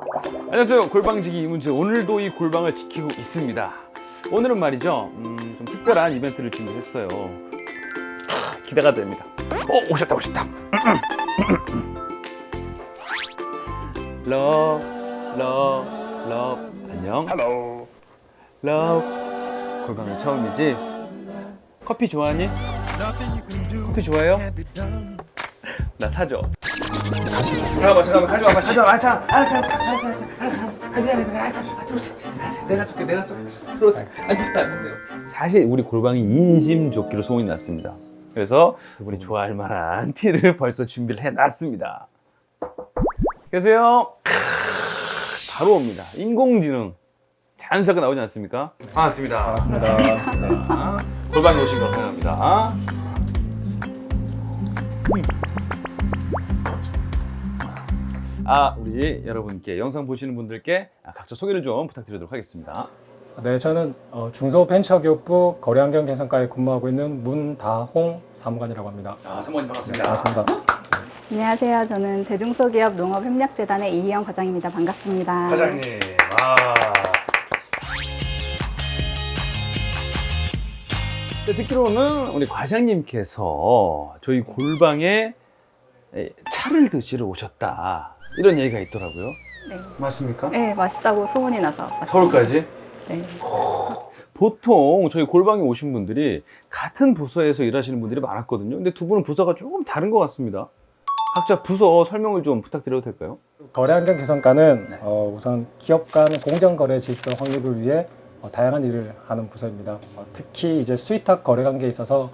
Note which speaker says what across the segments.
Speaker 1: 안녕하세요. 골방지기 이문재. 오늘도 이 골방을 지키고 있습니다. 오늘은 말이죠. 좀 특별한 이벤트를 준비했어요. 기대가 됩니다. 오셨다. 러 안녕.
Speaker 2: Hello.
Speaker 1: 러 골방은 처음이지? 커피 좋아하니? 커피 좋아해요? 나 사줘. 잠깐만 가지 마. 알았어. 미안해. 들어오세요. 내가 줄게. 들어오세요. 앉으세요. 사실 우리 골방이 인심 좋기로 소문이 났습니다. 그래서 그분이 좋아할 만한 티를 벌써 준비를 해놨습니다. 계세요? 바로 옵니다. 인공지능. 자연스럽게 나오지 않습니까? 반갑습니다. 골방에 오신 걸 환영합니다. 우리 여러분께 영상 보시는 분들께 각자 소개를 좀 부탁드리도록 하겠습니다.
Speaker 3: 네, 저는 중소벤처기업부 거래환경 개선과에 근무하고 있는 문다홍 사무관이라고 합니다.
Speaker 1: 사모님 반갑습니다.
Speaker 3: 반갑습니다.
Speaker 4: 안녕하세요. 저는 대중소기업 농업협력재단의 이희영 과장입니다. 반갑습니다.
Speaker 1: 과장님. 듣기로는 우리 과장님께서 저희 골방에 차를 드시러 오셨다. 이런 얘기가 있더라고요.
Speaker 4: 네.
Speaker 1: 맞습니까?
Speaker 4: 네, 맛있다고 소문이 나서 왔습니다.
Speaker 1: 서울까지?
Speaker 4: 네.
Speaker 1: 보통 저희 골방에 오신 분들이 같은 부서에서 일하시는 분들이 많았거든요. 근데 두 분은 부서가 조금 다른 것 같습니다. 각자 부서 설명을 좀 부탁드려도 될까요?
Speaker 3: 거래환경 개선과는 우선 기업 간 공정거래 질서 확립을 위해 다양한 일을 하는 부서입니다. 특히 이제 수위탁 거래 관계에 있어서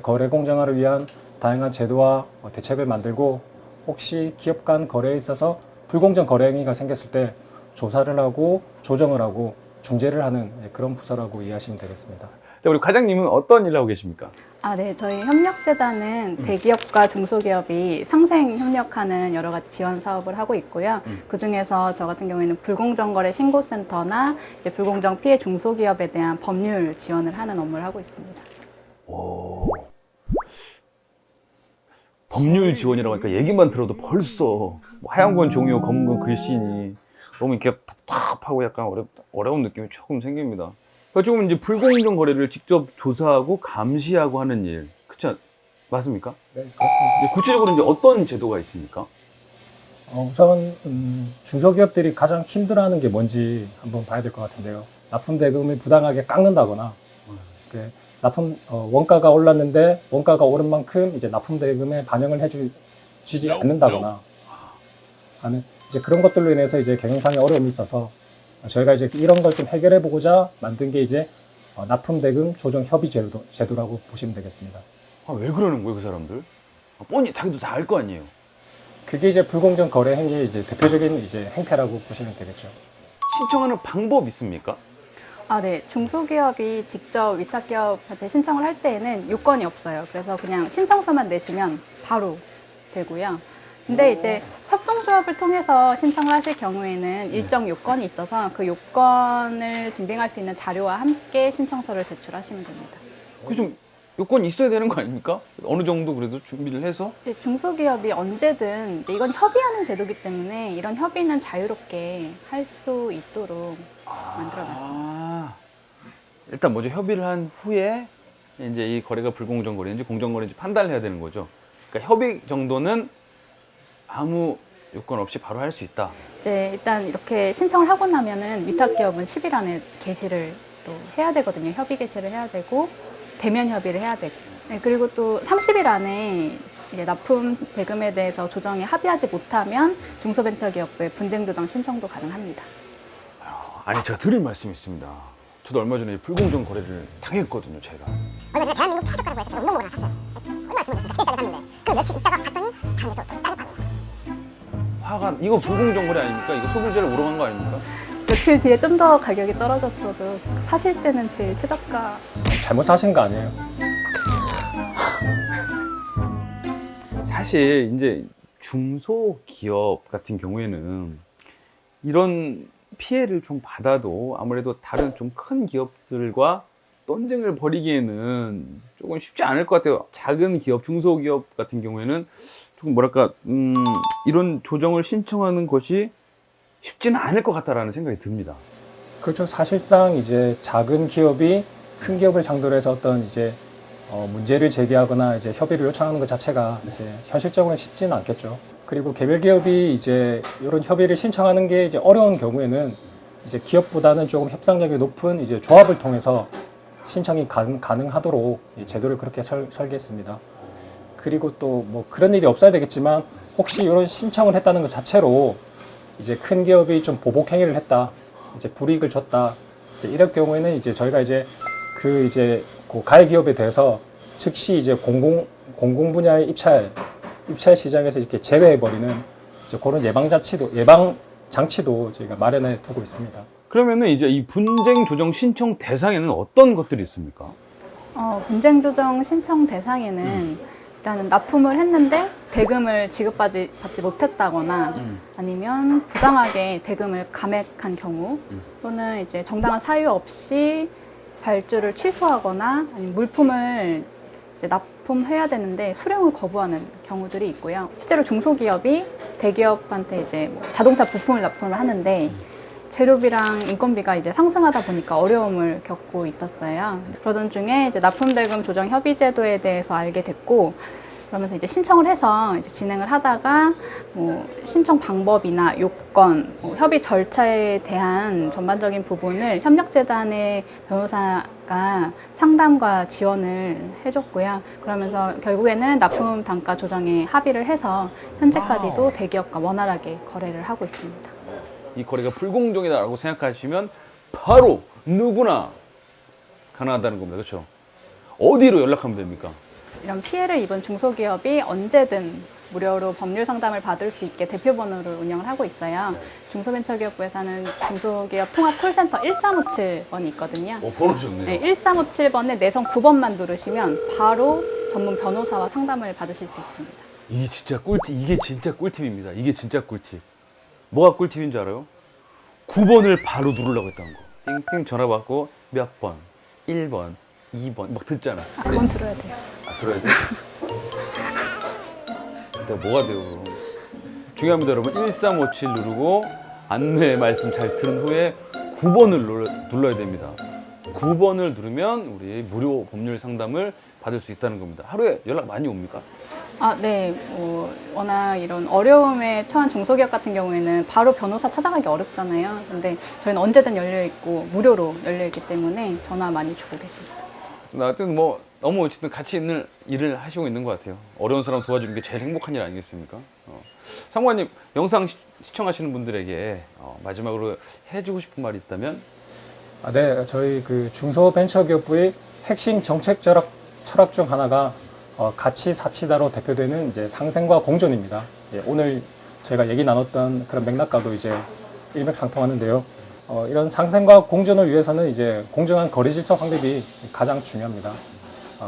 Speaker 3: 거래 공정화를 위한 다양한 제도와 대책을 만들고, 혹시 기업 간 거래에 있어서 불공정 거래 행위가 생겼을 때 조사를 하고 조정을 하고 중재를 하는 그런 부서라고 이해하시면 되겠습니다.
Speaker 1: 자, 우리 과장님은 어떤 일을 하고 계십니까?
Speaker 4: 네. 저희 협력재단은 대기업과 중소기업이 상생 협력하는 여러 가지 지원 사업을 하고 있고요. 그 중에서 저 같은 경우에는 불공정거래 신고센터나 이제 불공정 피해 중소기업에 대한 법률 지원을 하는 업무를 하고 있습니다.
Speaker 1: 법률 지원이라고 하니까 얘기만 들어도 벌써 뭐 하얀 건 종이요, 검은 건 글씨니 너무 이렇게 답답하고 약간 어려운 느낌이 조금 생깁니다. 그러니까 조금 이제 불공정 거래를 직접 조사하고 감시하고 하는 일, 그쵸? 맞습니까?
Speaker 3: 네, 그렇습니다.
Speaker 1: 구체적으로 이제 어떤 제도가 있습니까?
Speaker 3: 우선 중소기업들이 가장 힘들어하는 게 뭔지 한번 봐야 될 것 같은데요. 납품 대금을 부당하게 깎는다거나, 납품 원가가 올랐는데 원가가 오른 만큼 이제 납품 대금에 반영을 해주지 않는다거나 하는 이제 그런 것들로 인해서 이제 경영상의 어려움이 있어서 저희가 이제 이런 걸 좀 해결해 보고자 만든 게 이제 납품 대금 조정 협의 제도라고 보시면 되겠습니다.
Speaker 1: 왜 그러는 거예요, 그 사람들? 뻔히 자기도 다 알 거 아니에요.
Speaker 3: 그게 이제 불공정 거래 행위의 이제 대표적인 이제 행태라고 보시면 되겠죠.
Speaker 1: 신청하는 방법 있습니까?
Speaker 4: 네. 중소기업이 직접 위탁기업한테 신청을 할 때에는 요건이 없어요. 그래서 그냥 신청서만 내시면 바로 되고요. 근데 이제 협동조합을 통해서 신청을 하실 경우에는 일정 요건이 있어서 그 요건을 증빙할 수 있는 자료와 함께 신청서를 제출하시면 됩니다.
Speaker 1: 그 좀 요건이 있어야 되는 거 아닙니까? 어느 정도 그래도 준비를 해서?
Speaker 4: 중소기업이 언제든 이제 이건 협의하는 제도이기 때문에 이런 협의는 자유롭게 할 수 있도록 만들어놨습니다.
Speaker 1: 일단 먼저 협의를 한 후에 이제 이 거래가 불공정 거래인지 공정 거래인지 판단을 해야 되는 거죠. 그러니까 협의 정도는 아무 요건 없이 바로 할 수 있다.
Speaker 4: 이제 일단 이렇게 신청을 하고 나면은 위탁기업은 10일 안에 개시를 또 해야 되거든요. 협의 개시를 해야 되고 대면 협의를 해야 되고. 네, 그리고 또 30일 안에 이제 납품 대금에 대해서 조정에 합의하지 못하면 중소벤처기업부에 분쟁 조정 신청도 가능합니다.
Speaker 1: 아니, 제가 드릴 말씀이 있습니다. 저도 얼마 전에 불공정 거래를 당했거든요, 제가.
Speaker 2: 얼마 전에 대한민국 최저가라고 해서 제가 운동복을 하나 샀어요. 얼마나 주문했습니까? 되게 싸게 샀는데 그 며칠 있다가 갔더니 다른 데서 더 싸게 파는 거예요.
Speaker 1: 이거 불공정 거래 아닙니까? 이거 소비자를 우롱한 거 아닙니까?
Speaker 4: 며칠 뒤에 좀 더 가격이 떨어졌어도 사실 때는 제일 최저가.
Speaker 3: 잘못 사신 거 아니에요?
Speaker 1: 사실 이제 중소기업 같은 경우에는 이런 피해를 좀 받아도 아무래도 다른 좀 큰 기업들과 논쟁을 벌이기에는 조금 쉽지 않을 것 같아요. 작은 기업, 중소기업 같은 경우에는 조금 뭐랄까 이런 조정을 신청하는 것이 쉽지는 않을 것 같다라는 생각이 듭니다.
Speaker 3: 그렇죠. 사실상 이제 작은 기업이 큰 기업을 상대로 해서 어떤 이제 문제를 제기하거나 이제 협의를 요청하는 것 자체가 이제 현실적으로는 쉽지는 않겠죠. 그리고 개별 기업이 이제 이런 협의를 신청하는 게 이제 어려운 경우에는 이제 기업보다는 조금 협상력이 높은 이제 조합을 통해서 신청이 가능하도록 이 제도를 그렇게 설계했습니다. 그리고 또 뭐 그런 일이 없어야 되겠지만 혹시 이런 신청을 했다는 것 자체로 이제 큰 기업이 좀 보복 행위를 했다, 이제 불이익을 줬다, 이제 이럴 경우에는 이제 저희가 이제 그 가해 기업에 대해서 즉시 이제 공공 분야의 입찰 시장에서 이렇게 제외해 버리는 이제 그런 예방 장치도 저희가 마련해 두고 있습니다.
Speaker 1: 그러면은 이제 이 분쟁 조정 신청 대상에는 어떤 것들이 있습니까?
Speaker 4: 분쟁 조정 신청 대상에는 일단은 납품을 했는데 대금을 지급받지 못했다거나 아니면 부당하게 대금을 감액한 경우 또는 이제 정당한 사유 없이 발주를 취소하거나 아니면 물품을 이제 납품해야 되는데 수령을 거부하는 경우들이 있고요. 실제로 중소기업이 대기업한테 이제 뭐 자동차 부품을 납품을 하는데 재료비랑 인건비가 이제 상승하다 보니까 어려움을 겪고 있었어요. 그러던 중에 이제 납품대금 조정 협의 제도에 대해서 알게 됐고, 그러면서 이제 신청을 해서 이제 진행을 하다가 뭐 신청 방법이나 요건, 협의 절차에 대한 전반적인 부분을 협력재단의 변호사가 상담과 지원을 해줬고요. 그러면서 결국에는 납품 단가 조정에 합의를 해서 현재까지도 대기업과 원활하게 거래를 하고 있습니다.
Speaker 1: 이 거래가 불공정이다라고 생각하시면 바로 누구나 가능하다는 겁니다. 그렇죠? 어디로 연락하면 됩니까?
Speaker 4: 이런 피해를 입은 중소기업이 언제든 무료로 법률 상담을 받을 수 있게 대표번호를 운영을 하고 있어요. 중소벤처기업부에서는 중소기업 통합 콜센터 1357번이 있거든요.
Speaker 1: 번호 좋네요.
Speaker 4: 네, 1357번에 내성 9번만 누르시면 바로 전문 변호사와 상담을 받으실 수 있습니다.
Speaker 1: 이게 진짜 꿀팁입니다. 이게 진짜 꿀팁. 뭐가 꿀팁인 줄 알아요? 9번을 바로 누르려고 했다는 거. 띵띵 전화 받고 몇 번, 1번, 2번 막 듣잖아.
Speaker 4: 그건 들어야 돼요.
Speaker 1: 들어야 돼? 근데 뭐가 돼요, 그럼? 중요합니다, 여러분. 1357 누르고 안내 말씀 잘 들은 후에 9번을 눌러야 됩니다. 9번을 누르면 우리 무료 법률 상담을 받을 수 있다는 겁니다. 하루에 연락 많이 옵니까?
Speaker 4: 네. 워낙 이런 어려움에 처한 중소기업 같은 경우에는 바로 변호사 찾아가기 어렵잖아요. 근데 저희는 언제든 열려있고 무료로 열려있기 때문에 전화 많이 주고 계십니다.
Speaker 1: 맞습니다. 하여튼 뭐 너무 어쨌든 같이 있는 일을 하시고 있는 것 같아요. 어려운 사람 도와주는 게 제일 행복한 일 아니겠습니까? 상무관님, 영상 시청하시는 분들에게 마지막으로 해주고 싶은 말이 있다면?
Speaker 3: 네, 저희 그 중소벤처기업부의 핵심 정책 철학 중 하나가 같이 삽시다로 대표되는 이제 상생과 공존입니다. 예, 오늘 저희가 얘기 나눴던 그런 맥락과도 이제 일맥상통하는데요. 이런 상생과 공존을 위해서는 이제 공정한 거래 질서 확립이 가장 중요합니다.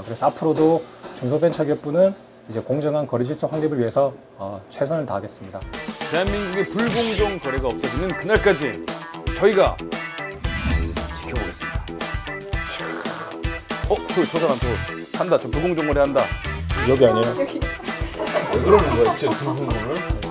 Speaker 3: 그래서 앞으로도 중소벤처기업부는 이제 공정한 거래 질서 확립을 위해서 최선을 다하겠습니다.
Speaker 1: 대한민국의 불공정 거래가 없어지는 그날까지 저희가 지켜보겠습니다. 저 사람 한다. 저 불공정 거래 한다.
Speaker 3: 여기 아니에요?
Speaker 1: 왜 그러는 거야, 진짜 두 분을?